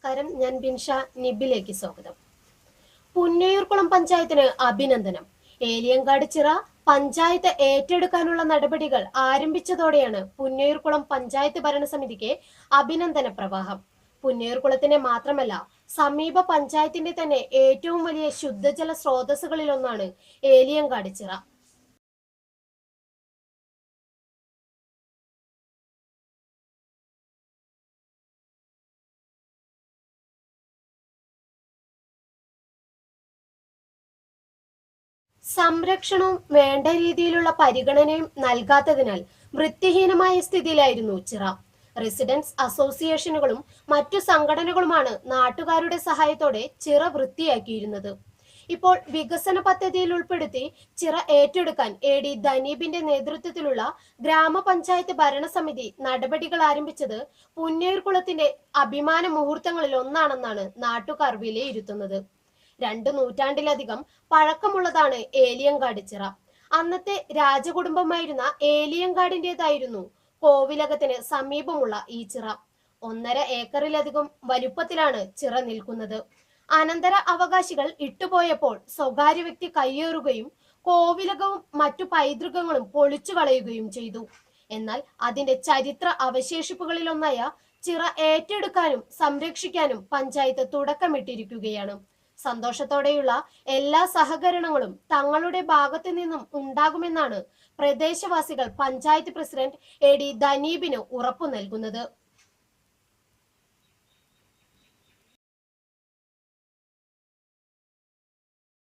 നമസ്കാരം, ഞാൻ ബിൻഷ. നിബിലേക്ക് സ്വാഗതം. പുന്നയൂർകുളം പഞ്ചായത്തിന് അഭിനന്ദനം. ഏലിയങ്കാട് ചിറ പഞ്ചായത്ത് ഏറ്റെടുക്കാനുള്ള നടപടികൾ ആരംഭിച്ചതോടെയാണ് പുന്നയൂർകുളം പഞ്ചായത്ത് ഭരണസമിതിക്ക് അഭിനന്ദന പ്രവാഹം. പുന്നയൂർകുളത്തിന്റെ മാത്രമല്ല, സമീപ പഞ്ചായത്തിന്റെ തന്നെ ഏറ്റവും വലിയ ശുദ്ധജല സ്രോതസ്സുകളിലൊന്നാണ് ഏലിയങ്കാട് ചിറ. സംരക്ഷണവും വേണ്ട രീതിയിലുള്ള പരിഗണനയും നൽകാത്തതിനാൽ വൃത്തിഹീനമായ സ്ഥിതിയിലായിരുന്നു ചിറ. റെസിഡൻസ് അസോസിയേഷനുകളും മറ്റു സംഘടനകളുമാണ് നാട്ടുകാരുടെ സഹായത്തോടെ ചിറ വൃത്തിയാക്കിയിരുന്നത്. ഇപ്പോൾ വികസന പദ്ധതിയിൽ ഉൾപ്പെടുത്തി ചിറ ഏറ്റെടുക്കാൻ AD ധനീബിന്റെ നേതൃത്വത്തിലുള്ള ഗ്രാമപഞ്ചായത്ത് ഭരണസമിതി നടപടികൾ ആരംഭിച്ചത് പുന്നയൂർകുളത്തിന്റെ അഭിമാന മുഹൂർത്തങ്ങളിൽ ഒന്നാണെന്നാണ് നാട്ടുകാർ വിലയിരുത്തുന്നത്. 2 നൂറ്റാണ്ടിലധികം പഴക്കമുള്ളതാണ് ഏലിയങ്കാട് ചിറ. അന്നത്തെ രാജകുടുംബമായിരുന്ന ഏലിയങ്കാടിൻ്റെതായിരുന്നു കോവിലകത്തിന് സമീപമുള്ള ഈ ചിറ. 1.5 ഏക്കറിലധികം വലുപ്പത്തിലാണ് ചിറ നിൽക്കുന്നത്. അനന്തര അവകാശികൾ ഇട്ടുപോയപ്പോൾ സ്വകാര്യ വ്യക്തി കയ്യേറുകയും കോവിലകവും മറ്റു പൈതൃകങ്ങളും പൊളിച്ചു കളയുകയും ചെയ്തു. എന്നാൽ അതിന്റെ ചരിത്ര അവശേഷിപ്പുകളിലൊന്നായ ചിറ ഏറ്റെടുക്കാനും സംരക്ഷിക്കാനും പഞ്ചായത്ത് തുടക്കമിട്ടിരിക്കുകയാണ്. സന്തോഷത്തോടെയുള്ള എല്ലാ സഹകരണങ്ങളും തങ്ങളുടെ ഭാഗത്തു നിന്നും ഉണ്ടാകുമെന്നാണ് പ്രദേശവാസികൾ പഞ്ചായത്ത് പ്രസിഡന്റ് AD ധനീബിന് ഉറപ്പു നൽകുന്നത്.